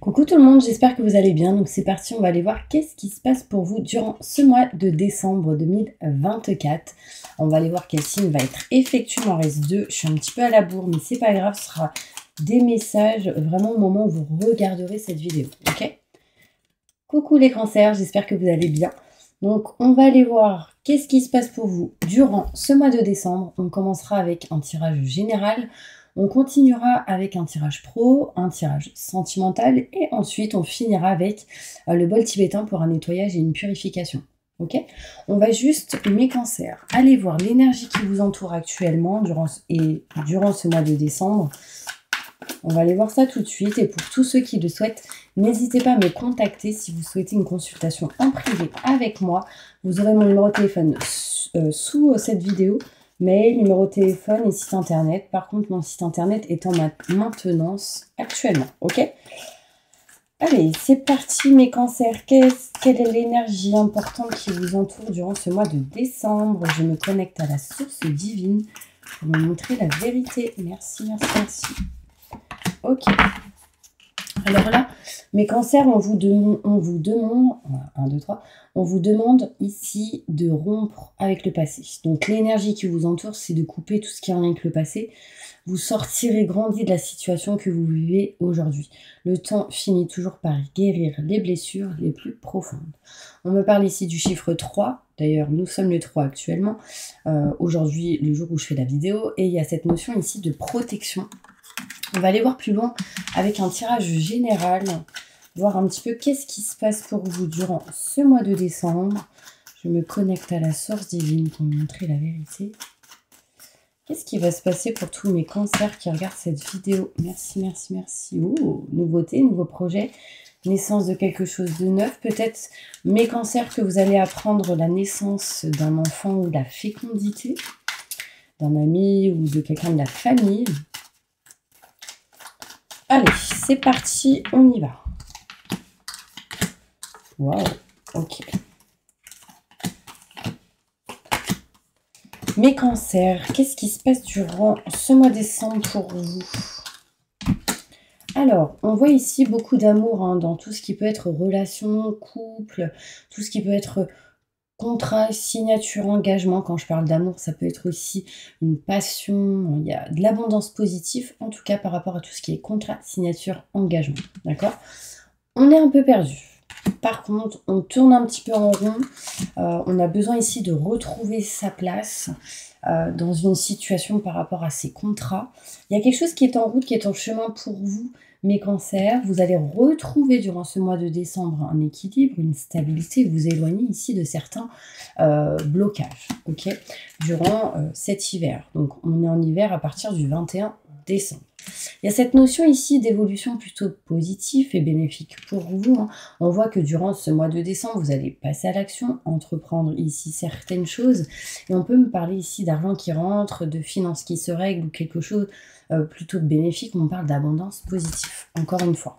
Coucou tout le monde, j'espère que vous allez bien. Donc c'est parti, on va aller voir qu'est-ce qui se passe pour vous durant ce mois de décembre 2024. On va aller voir quel signe va être effectué. Il m'en reste deux. Je suis un petit peu à la bourre, mais c'est pas grave, ce sera des messages vraiment au moment où vous regarderez cette vidéo. Ok? Coucou les cancers, j'espère que vous allez bien. Donc on va aller voir qu'est-ce qui se passe pour vous durant ce mois de décembre. On commencera avec un tirage général. On continuera avec un tirage pro, un tirage sentimental et ensuite on finira avec le bol tibétain pour un nettoyage et une purification. Ok? On va juste, mes cancers, aller voir l'énergie qui vous entoure actuellement durant ce mois de décembre. On va aller voir ça tout de suite et pour tous ceux qui le souhaitent, n'hésitez pas à me contacter si vous souhaitez une consultation en privé avec moi. Vous aurez mon numéro de téléphone sous cette vidéo. Mail, numéro de téléphone et site internet. Par contre, mon site internet est en maintenance actuellement. Ok? Allez, c'est parti mes cancers. Quelle est l'énergie importante qui vous entoure durant ce mois de décembre? Je me connecte à la source divine pour me montrer la vérité. Merci, merci, merci. Ok. Alors là, mes cancers, on vous demande ici de rompre avec le passé. Donc l'énergie qui vous entoure, c'est de couper tout ce qui est en lien avec le passé. Vous sortirez grandi de la situation que vous vivez aujourd'hui. Le temps finit toujours par guérir les blessures les plus profondes. On me parle ici du chiffre 3. D'ailleurs, nous sommes le 3 actuellement. Aujourd'hui, le jour où je fais la vidéo. Et il y a cette notion ici de protection. On va aller voir plus loin avec un tirage général, voir un petit peu qu'est-ce qui se passe pour vous durant ce mois de décembre. Je me connecte à la source divine pour me montrer la vérité. Qu'est-ce qui va se passer pour tous mes cancers qui regardent cette vidéo? Merci, merci, merci. Oh, nouveauté, nouveau projet, naissance de quelque chose de neuf. Peut-être mes cancers que vous allez apprendre la naissance d'un enfant ou la fécondité, d'un ami ou de quelqu'un de la famille. Allez, c'est parti, on y va. Waouh, ok. Mes cancers, qu'est-ce qui se passe durant ce mois de décembre pour vous? Alors, on voit ici beaucoup d'amour dans tout ce qui peut être relation, couple, tout ce qui peut être contrat, signature, engagement. Quand je parle d'amour, ça peut être aussi une passion. Il y a de l'abondance positive, en tout cas par rapport à tout ce qui est contrat, signature, engagement. D'accord? On est un peu perdu. Par contre, on tourne un petit peu en rond. On a besoin ici de retrouver sa place dans une situation par rapport à ses contrats. Il y a quelque chose qui est en route, qui est en chemin pour vous, mes cancers. Vous allez retrouver durant ce mois de décembre un équilibre, une stabilité, vous éloigner ici de certains blocages, ok, durant cet hiver. Donc on est en hiver à partir du 21 décembre. Il y a cette notion ici d'évolution plutôt positive et bénéfique pour vous. On voit que durant ce mois de décembre, vous allez passer à l'action, entreprendre ici certaines choses. Et on peut me parler ici d'argent qui rentre, de finances qui se règlent ou quelque chose plutôt bénéfique. On parle d'abondance positive, encore une fois.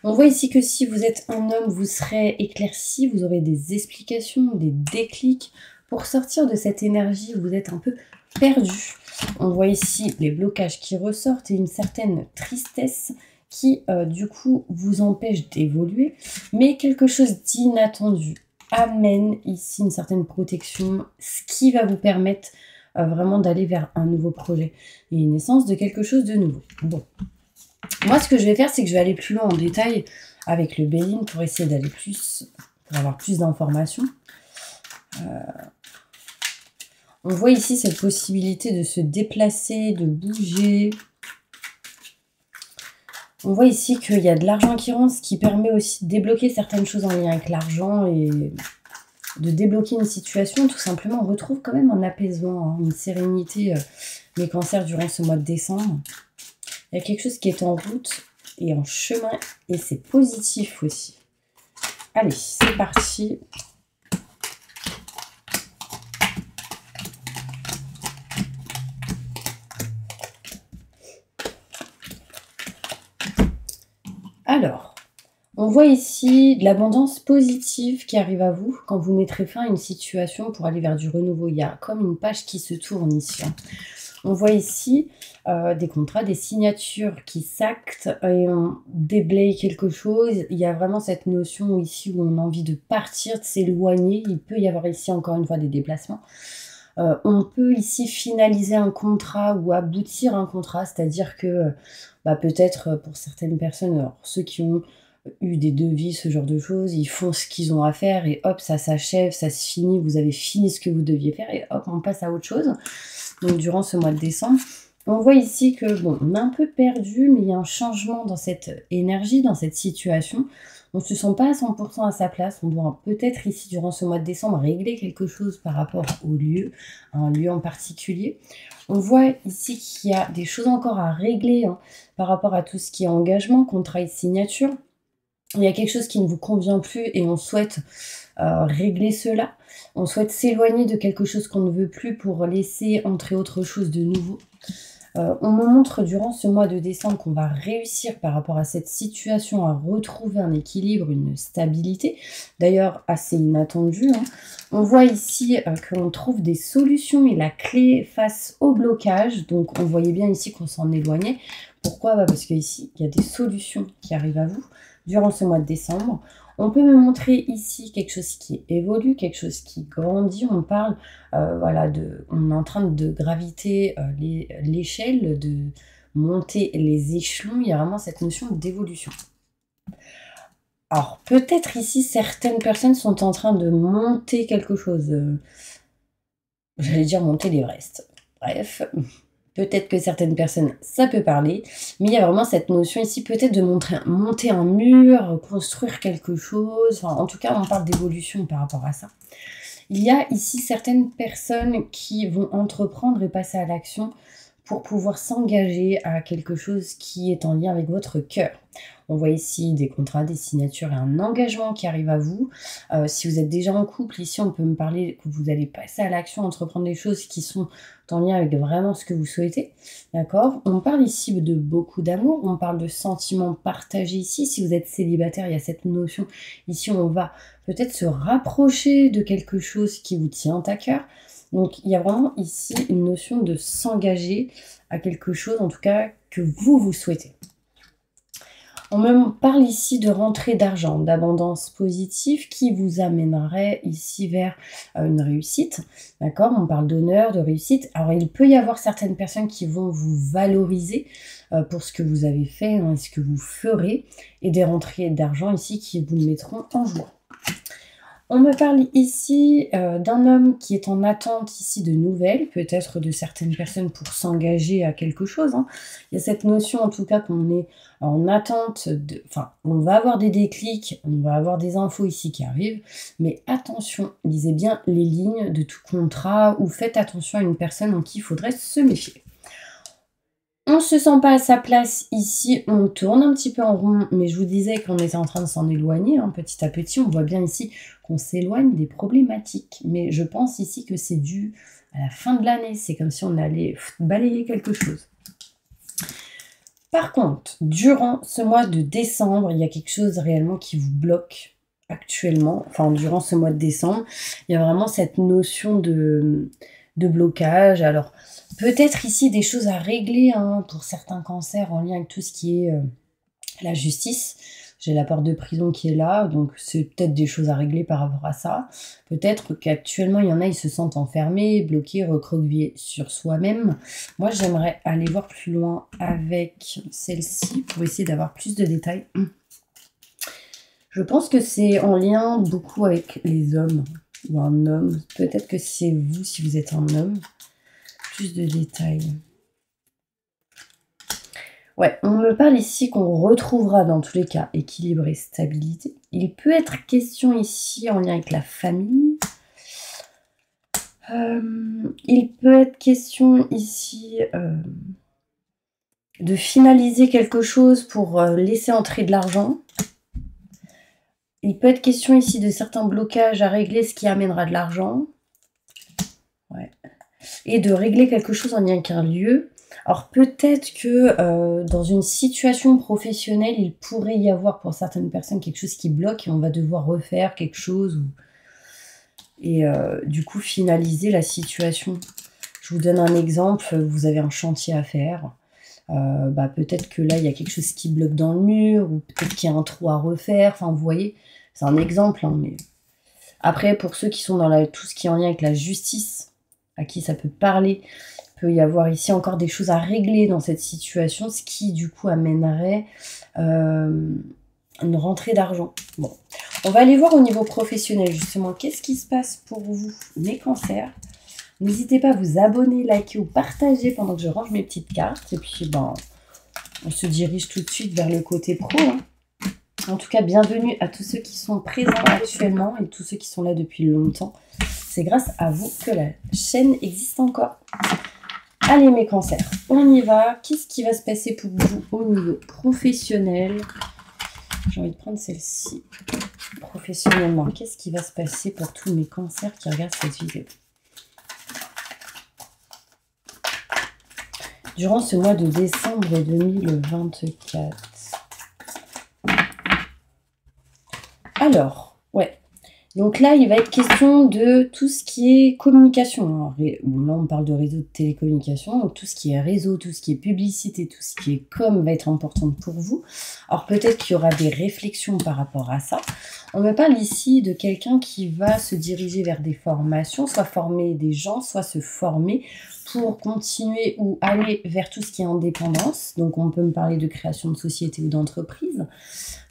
On voit ici que si vous êtes un homme, vous serez éclairci, vous aurez des explications, des déclics pour sortir de cette énergie où vous êtes un peu perdu. On voit ici les blocages qui ressortent et une certaine tristesse qui, du coup, vous empêche d'évoluer. Mais quelque chose d'inattendu amène ici une certaine protection, ce qui va vous permettre vraiment d'aller vers un nouveau projet et une naissance de quelque chose de nouveau. Bon. Moi, ce que je vais faire, c'est que je vais aller plus loin en détail avec le Béline pour essayer d'aller plus, pour avoir plus d'informations. On voit ici cette possibilité de se déplacer, de bouger. On voit ici qu'il y a de l'argent qui rentre, ce qui permet aussi de débloquer certaines choses en lien avec l'argent et de débloquer une situation. Tout simplement, on retrouve quand même un apaisement, une sérénité, mes cancers, durant ce mois de décembre. Il y a quelque chose qui est en route et en chemin et c'est positif aussi. Allez, c'est parti. Alors, on voit ici de l'abondance positive qui arrive à vous quand vous mettrez fin à une situation pour aller vers du renouveau. Il y a comme une page qui se tourne ici. On voit ici des contrats, des signatures qui s'actent et on déblaye quelque chose. Il y a vraiment cette notion ici où on a envie de partir, de s'éloigner. Il peut y avoir ici encore une fois des déplacements. On peut ici finaliser un contrat ou aboutir à un contrat, c'est-à-dire que peut-être pour certaines personnes, alors ceux qui ont eu des devis, ce genre de choses, ils font ce qu'ils ont à faire et hop, ça s'achève, ça se finit, vous avez fini ce que vous deviez faire et hop, on passe à autre chose. Donc durant ce mois de décembre, on voit ici que, bon, on est un peu perdu, mais il y a un changement dans cette énergie, dans cette situation. On ne se sent pas à 100% à sa place. On doit peut-être ici, durant ce mois de décembre, régler quelque chose par rapport au lieu, un lieu en particulier. On voit ici qu'il y a des choses encore à régler par rapport à tout ce qui est engagement, contrat et signature. Il y a quelque chose qui ne vous convient plus et on souhaite régler cela. On souhaite s'éloigner de quelque chose qu'on ne veut plus pour laisser entrer autre chose de nouveau. On me montre durant ce mois de décembre qu'on va réussir par rapport à cette situation à retrouver un équilibre, une stabilité, d'ailleurs assez inattendue. On voit ici qu'on trouve des solutions et la clé face au blocage, donc on voyait bien ici qu'on s'en éloignait. Pourquoi? Parce qu'ici, il y a des solutions qui arrivent à vous durant ce mois de décembre. On peut me montrer ici quelque chose qui évolue, quelque chose qui grandit. On parle, voilà, on est en train de graviter l'échelle, de monter les échelons. Il y a vraiment cette notion d'évolution. Alors, peut-être ici, certaines personnes sont en train de monter quelque chose. J'allais dire monter l'Everest. Bref, peut-être que certaines personnes, ça peut parler, mais il y a vraiment cette notion ici, peut-être de monter un mur, construire quelque chose. Enfin, en tout cas, on parle d'évolution par rapport à ça. Il y a ici certaines personnes qui vont entreprendre et passer à l'action pour pouvoir s'engager à quelque chose qui est en lien avec votre cœur. On voit ici des contrats, des signatures et un engagement qui arrive à vous. Si vous êtes déjà en couple, ici on peut me parler que vous allez passer à l'action, entreprendre des choses qui sont en lien avec vraiment ce que vous souhaitez. D'accord? On parle ici de beaucoup d'amour, on parle de sentiments partagés ici. Si vous êtes célibataire, il y a cette notion. Ici, on va peut-être se rapprocher de quelque chose qui vous tient à cœur. Donc, il y a vraiment ici une notion de s'engager à quelque chose, en tout cas, que vous souhaitez. On me parle ici de rentrée d'argent, d'abondance positive qui vous amènerait ici vers une réussite. D'accord? On parle d'honneur, de réussite. Alors, il peut y avoir certaines personnes qui vont vous valoriser pour ce que vous avez fait, ce que vous ferez, et des rentrées d'argent ici qui vous mettront en joie. On me parle ici d'un homme qui est en attente ici de nouvelles, peut-être de certaines personnes pour s'engager à quelque chose. Il y a cette notion en tout cas qu'on est en attente, enfin on va avoir des déclics, on va avoir des infos ici qui arrivent, mais attention, lisez bien les lignes de tout contrat ou faites attention à une personne en qui il faudrait se méfier. On ne se sent pas à sa place ici, on tourne un petit peu en rond, mais je vous disais qu'on était en train de s'en éloigner petit à petit. On voit bien ici qu'on s'éloigne des problématiques, mais je pense ici que c'est dû à la fin de l'année. C'est comme si on allait balayer quelque chose. Par contre, durant ce mois de décembre, il y a quelque chose réellement qui vous bloque actuellement. Enfin, durant ce mois de décembre, il y a vraiment cette notion de blocage. Alors, peut-être ici des choses à régler pour certains cancers en lien avec tout ce qui est la justice. J'ai la porte de prison qui est là, donc c'est peut-être des choses à régler par rapport à ça. Peut-être qu'actuellement, il y en a, ils se sentent enfermés, bloqués, recroquevillés sur soi-même. Moi, j'aimerais aller voir plus loin avec celle-ci pour essayer d'avoir plus de détails. Je pense que c'est en lien beaucoup avec les hommes ou un homme. Peut-être que c'est vous si vous êtes un homme. Plus de détails. Ouais, on me parle ici qu'on retrouvera dans tous les cas équilibre et stabilité. Il peut être question ici en lien avec la famille. Il peut être question ici de finaliser quelque chose pour laisser entrer de l'argent. Il peut être question ici de certains blocages à régler, ce qui amènera de l'argent. Ouais. Et de régler quelque chose en lien avec un lieu. Alors peut-être que dans une situation professionnelle, il pourrait y avoir pour certaines personnes quelque chose qui bloque et on va devoir refaire quelque chose et du coup finaliser la situation. Je vous donne un exemple, vous avez un chantier à faire. Peut-être que là, il y a quelque chose qui bloque dans le mur, ou peut-être qu'il y a un trou à refaire. Enfin, vous voyez, c'est un exemple, hein, mais... Après, pour ceux qui sont dans tout ce qui est en lien avec la justice, à qui ça peut parler, il peut y avoir ici encore des choses à régler dans cette situation, ce qui, du coup, amènerait une rentrée d'argent. Bon, on va aller voir au niveau professionnel, justement, qu'est-ce qui se passe pour vous, les cancers. N'hésitez pas à vous abonner, liker ou partager pendant que je range mes petites cartes. Et puis, on se dirige tout de suite vers le côté pro. Hein. En tout cas, bienvenue à tous ceux qui sont présents actuellement et tous ceux qui sont là depuis longtemps. C'est grâce à vous que la chaîne existe encore. Allez, mes cancers, on y va. Qu'est-ce qui va se passer pour vous au niveau professionnel? J'ai envie de prendre celle-ci. Professionnellement, qu'est-ce qui va se passer pour tous mes cancers qui regardent cette vidéo? Durant ce mois de décembre 2024. Alors, ouais. Donc là, il va être question de tout ce qui est communication. Alors, là, on parle de réseau de télécommunication. Donc tout ce qui est réseau, tout ce qui est publicité, tout ce qui est com va être important pour vous. Alors peut-être qu'il y aura des réflexions par rapport à ça. On me parle ici de quelqu'un qui va se diriger vers des formations, soit former des gens, soit se former pour continuer ou aller vers tout ce qui est indépendance. Donc on peut me parler de création de société ou d'entreprise.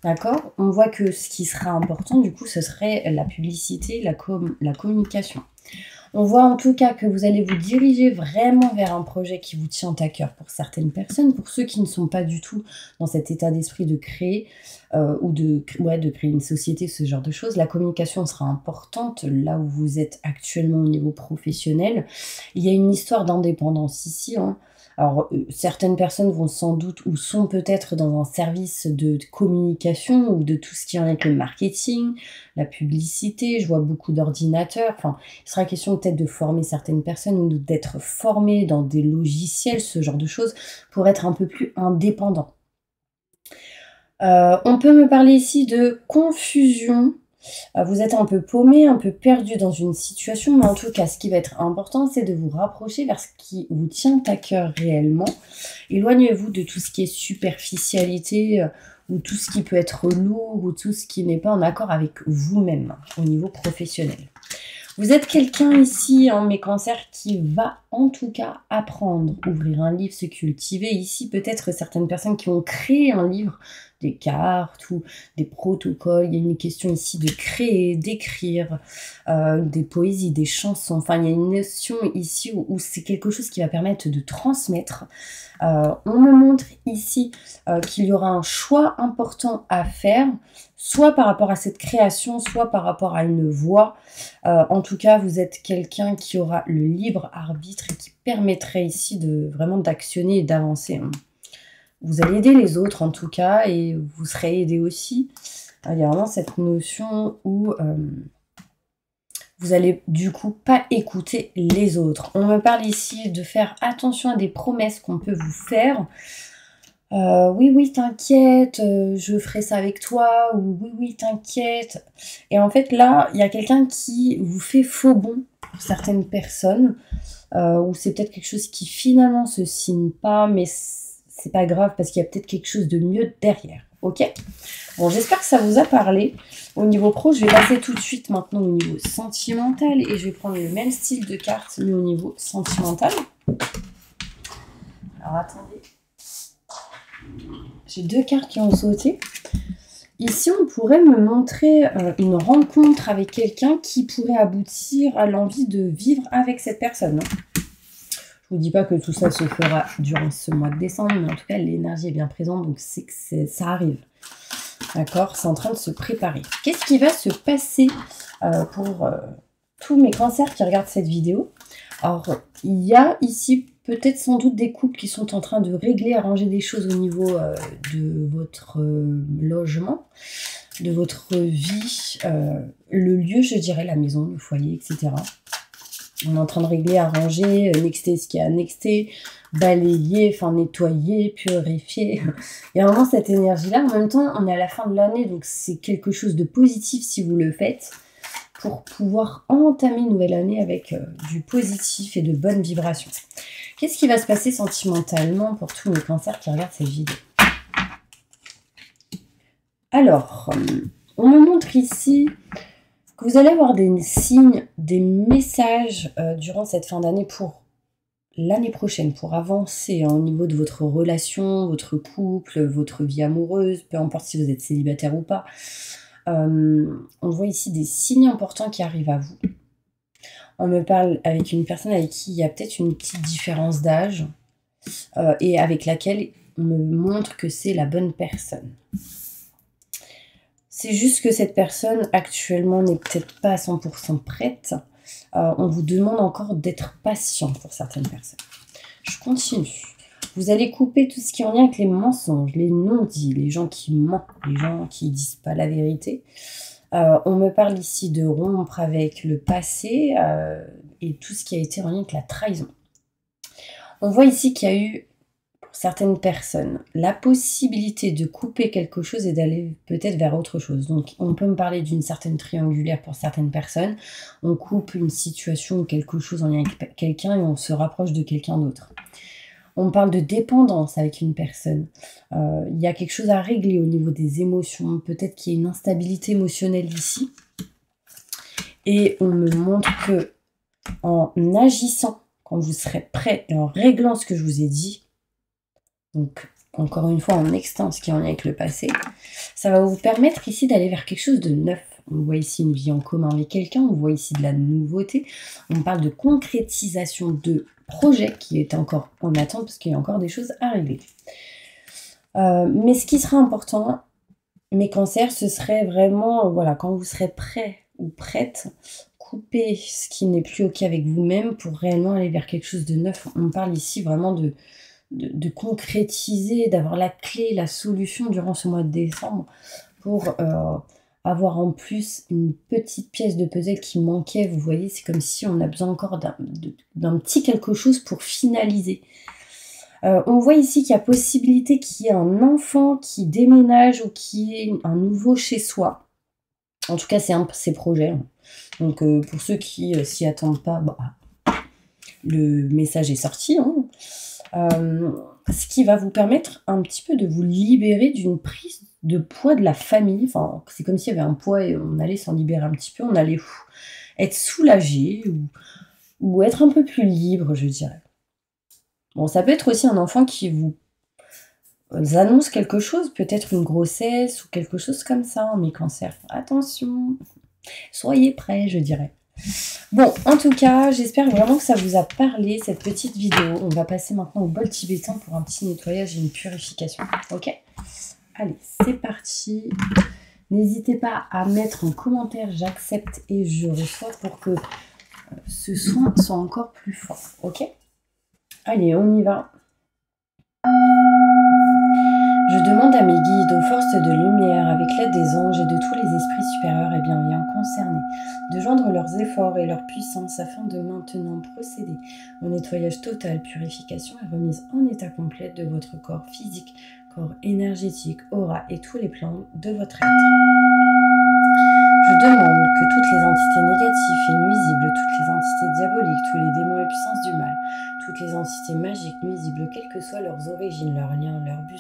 D'accord? On voit que ce qui sera important, du coup, ce serait la publicité, la communication. On voit en tout cas que vous allez vous diriger vraiment vers un projet qui vous tient à cœur pour certaines personnes. Pour ceux qui ne sont pas du tout dans cet état d'esprit de créer ou de créer une société, ce genre de choses, la communication sera importante là où vous êtes actuellement au niveau professionnel. Il y a une histoire d'indépendance ici, hein. Alors, certaines personnes vont sans doute ou sont peut-être dans un service de communication ou de tout ce qui est avec le marketing, la publicité. Je vois beaucoup d'ordinateurs. Enfin, il sera question peut-être de former certaines personnes ou d'être formées dans des logiciels, ce genre de choses, pour être un peu plus indépendant. On peut me parler ici de confusion. Vous êtes un peu paumé, un peu perdu dans une situation, mais en tout cas, ce qui va être important, c'est de vous rapprocher vers ce qui vous tient à cœur réellement. Éloignez-vous de tout ce qui est superficialité, ou tout ce qui peut être lourd, ou tout ce qui n'est pas en accord avec vous-même, au niveau professionnel. Vous êtes quelqu'un ici, mes cancers, qui va en tout cas apprendre, ouvrir un livre, se cultiver. Ici, peut-être certaines personnes qui ont créé un livre, des cartes ou des protocoles. Il y a une question ici de créer, d'écrire, des poésies, des chansons. Enfin, il y a une notion ici où c'est quelque chose qui va permettre de transmettre. On me montre ici qu'il y aura un choix important à faire, soit par rapport à cette création, soit par rapport à une voix. En tout cas, vous êtes quelqu'un qui aura le libre arbitre et qui permettrait ici vraiment d'actionner et d'avancer. Hein. Vous allez aider les autres en tout cas et vous serez aidé aussi. Il y a vraiment cette notion où vous allez du coup pas écouter les autres. On me parle ici de faire attention à des promesses qu'on peut vous faire. Oui, t'inquiète, je ferai ça avec toi, ou oui, t'inquiète. Et en fait, là, il y a quelqu'un qui vous fait faux bond pour certaines personnes, ou c'est peut-être quelque chose qui finalement se signe pas, mais c'est pas grave parce qu'il y a peut-être quelque chose de mieux derrière. Ok? Bon, j'espère que ça vous a parlé. Au niveau pro, je vais passer tout de suite maintenant au niveau sentimental et je vais prendre le même style de carte, mais au niveau sentimental. Alors, attendez. J'ai deux cartes qui ont sauté. Ici, on pourrait me montrer une rencontre avec quelqu'un qui pourrait aboutir à l'envie de vivre avec cette personne. Je ne vous dis pas que tout ça se fera durant ce mois de décembre, mais en tout cas, l'énergie est bien présente, donc c'est que ça arrive. D'accord? C'est en train de se préparer. Qu'est-ce qui va se passer pour tous mes cancers qui regardent cette vidéo? Alors, il y a ici peut-être sans doute des couples qui sont en train de régler, arranger des choses au niveau de votre logement, de votre vie, le lieu, je dirais, la maison, le foyer, etc. On est en train de régler, arranger, nexter ce qui est à nexter, balayer, enfin nettoyer, purifier. Il y a vraiment cette énergie-là. En même temps, on est à la fin de l'année, donc c'est quelque chose de positif si vous le faites pour pouvoir entamer une nouvelle année avec du positif et de bonnes vibrations. Qu'est-ce qui va se passer sentimentalement pour tous les cancers qui regardent cette vidéo? Alors, on me montre ici que vous allez avoir des signes, des messages durant cette fin d'année pour l'année prochaine, pour avancer au niveau de votre relation, votre couple, votre vie amoureuse, peu importe si vous êtes célibataire ou pas. On voit ici des signes importants qui arrivent à vous. On me parle avec une personne avec qui il y a peut-être une petite différence d'âge et avec laquelle on me montre que c'est la bonne personne. C'est juste que cette personne actuellement n'est peut-être pas à 100% prête. On vous demande encore d'être patient pour certaines personnes. Je continue. Vous allez couper tout ce qui est en lien avec les mensonges, les non-dits, les gens qui mentent, les gens qui ne disent pas la vérité. On me parle ici de rompre avec le passé et tout ce qui a été en lien avec la trahison. On voit ici qu'il y a eu, pour certaines personnes, la possibilité de couper quelque chose et d'aller peut-être vers autre chose. Donc, on peut me parler d'une certaine triangulaire pour certaines personnes. On coupe une situation ou quelque chose en lien avec quelqu'un et on se rapproche de quelqu'un d'autre. On parle de dépendance avec une personne. Il y a quelque chose à régler au niveau des émotions. Peut-être qu'il y a une instabilité émotionnelle ici. Et on me montre que en agissant, quand vous serez prêt et en réglant ce que je vous ai dit, donc encore une fois en extant ce qui est en lien avec le passé, ça va vous permettre ici d'aller vers quelque chose de neuf. On voit ici une vie en commun avec quelqu'un, on voit ici de la nouveauté. On parle de concrétisation de projet qui est encore en attente parce qu'il y a encore des choses à régler. Mais ce qui sera important, mes cancers, ce serait vraiment, voilà, quand vous serez prêt ou prête, couper ce qui n'est plus OK avec vous-même pour réellement aller vers quelque chose de neuf. On parle ici vraiment de concrétiser, d'avoir la clé, la solution durant ce mois de décembre pour avoir en plus une petite pièce de puzzle qui manquait. Vous voyez, c'est comme si on a besoin encore d'un petit quelque chose pour finaliser. On voit ici qu'il y a possibilité qu'il y ait un enfant qui déménage ou qui ait un nouveau chez soi. En tout cas, c'est un de ses projets. Donc, pour ceux qui s'y attendent pas, bah, le message est sorti. Ce qui va vous permettre un petit peu de vous libérer d'une prise de poids de la famille. Enfin, c'est comme s'il y avait un poids et on allait s'en libérer un petit peu. On allait être soulagé ou être un peu plus libre, je dirais. Bon, ça peut être aussi un enfant qui vous annonce quelque chose, peut-être une grossesse ou quelque chose comme ça, mes cancers. Attention, soyez prêts, je dirais. Bon, en tout cas, j'espère vraiment que ça vous a parlé, cette petite vidéo. On va passer maintenant au bol tibétain pour un petit nettoyage et une purification. Ok? Allez, c'est parti. N'hésitez pas à mettre en commentaire « J'accepte et je reçois » pour que ce soin soit encore plus fort. Ok? Allez, on y va. Je demande à mes guides, aux forces de lumière, avec l'aide des anges et de tous les esprits supérieurs et bienveillants concernés, de joindre leurs efforts et leur puissance afin de maintenant procéder au nettoyage total, purification et remise en état complet de votre corps physique, corps énergétique, aura et tous les plans de votre être. Je demande que toutes les entités négatives et nuisibles, toutes les entités diaboliques, tous les démons et puissances du mal, toutes les entités magiques nuisibles, quelles que soient leurs origines, leurs liens, leurs buts,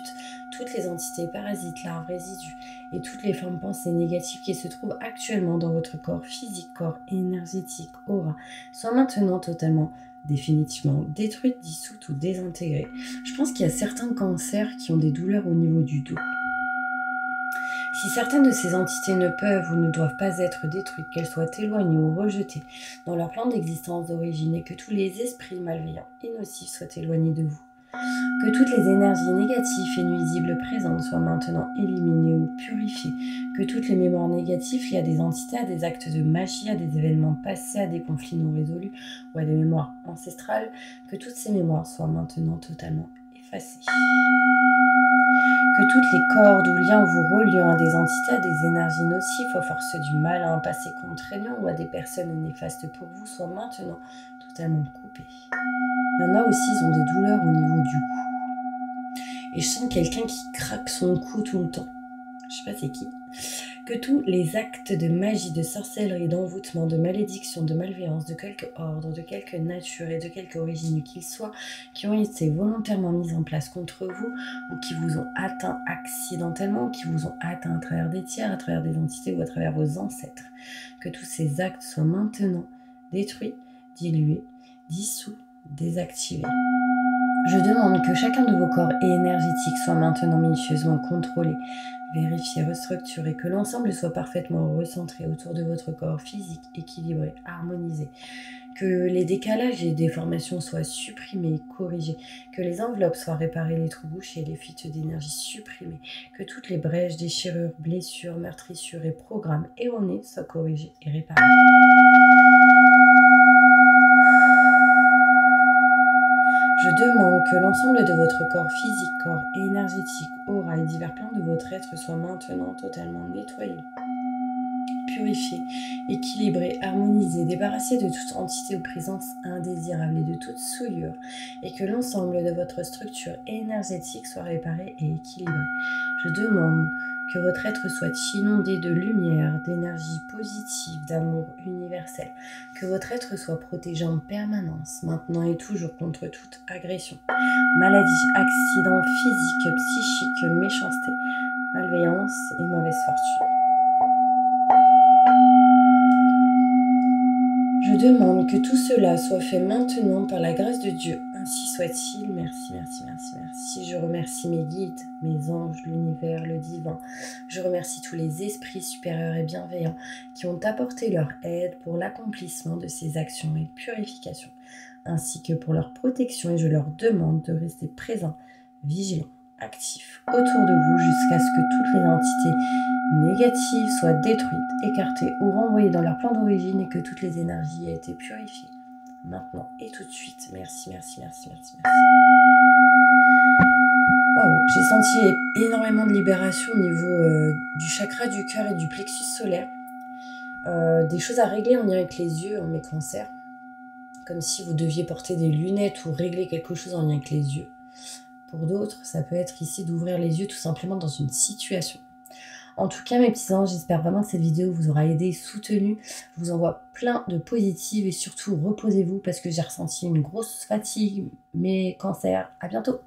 toutes les entités parasites, larves, résidus et toutes les formes pensées négatives qui se trouvent actuellement dans votre corps physique, corps énergétique, aura, soient maintenant totalement, définitivement détruites, dissoutes ou désintégrées. Je pense qu'il y a certains cancers qui ont des douleurs au niveau du dos. Si certaines de ces entités ne peuvent ou ne doivent pas être détruites, qu'elles soient éloignées ou rejetées dans leur plan d'existence d'origine et que tous les esprits malveillants et nocifs soient éloignés de vous. Que toutes les énergies négatives et nuisibles présentes soient maintenant éliminées ou purifiées. Que toutes les mémoires négatives liées à des entités, à des actes de magie, à des événements passés, à des conflits non résolus ou à des mémoires ancestrales, que toutes ces mémoires soient maintenant totalement effacées. Que toutes les cordes ou liens vous reliant à des entités, à des énergies nocives, aux forces du mal, à un passé contraignant ou à des personnes néfastes pour vous soient maintenant totalement coupés. Il y en a aussi, ils ont des douleurs au niveau du cou. Et je sens quelqu'un qui craque son cou tout le temps. Je sais pas c'est qui. Que tous les actes de magie, de sorcellerie, d'envoûtement, de malédiction, de malveillance, de quelque ordre, de quelque nature et de quelque origine qu'ils soient, qui ont été volontairement mis en place contre vous ou qui vous ont atteint accidentellement, ou qui vous ont atteint à travers des tiers, à travers des entités ou à travers vos ancêtres, que tous ces actes soient maintenant détruits, dilués, dissous, désactivés. Je demande que chacun de vos corps énergétiques soit maintenant minutieusement contrôlé, vérifié, restructuré, que l'ensemble soit parfaitement recentré autour de votre corps physique, équilibré, harmonisé, que les décalages et déformations soient supprimés, corrigés, que les enveloppes soient réparées, les trous bouchés, les fuites d'énergie supprimées, que toutes les brèches, déchirures, blessures, meurtrissures et programmes erronés soient corrigés et réparés. Je demande que l'ensemble de votre corps physique, corps énergétique, aura et divers plans de votre être soient maintenant totalement nettoyés, purifiés, équilibrés, harmonisés, débarrassés de toute entité ou présence indésirable et de toute souillure, et que l'ensemble de votre structure énergétique soit réparé et équilibré. Je demande que votre être soit inondé de lumière, d'énergie positive, d'amour universel, que votre être soit protégé en permanence, maintenant et toujours contre toute agression, maladie, accident physique, psychique, méchanceté, malveillance et mauvaise fortune. Je demande que tout cela soit fait maintenant par la grâce de Dieu. Ainsi soit-il. Merci, merci, merci, merci. Je remercie mes guides, mes anges, l'univers, le divin. Je remercie tous les esprits supérieurs et bienveillants qui ont apporté leur aide pour l'accomplissement de ces actions et purifications, ainsi que pour leur protection, et je leur demande de rester présents, vigilants, actifs autour de vous jusqu'à ce que toutes les entités négatives soient détruites, écartées ou renvoyées dans leur plan d'origine et que toutes les énergies aient été purifiées. Maintenant et tout de suite. Merci, merci, merci, merci, merci. Waouh, j'ai senti énormément de libération au niveau du chakra du cœur et du plexus solaire. Des choses à régler en lien avec les yeux, mes cancers. Comme si vous deviez porter des lunettes ou régler quelque chose en lien avec les yeux. Pour d'autres, ça peut être ici d'ouvrir les yeux tout simplement dans une situation. En tout cas, mes petits anges, j'espère vraiment que cette vidéo vous aura aidé, soutenu. Je vous envoie plein de positives et surtout reposez-vous parce que j'ai ressenti une grosse fatigue. Mes cancers, à bientôt.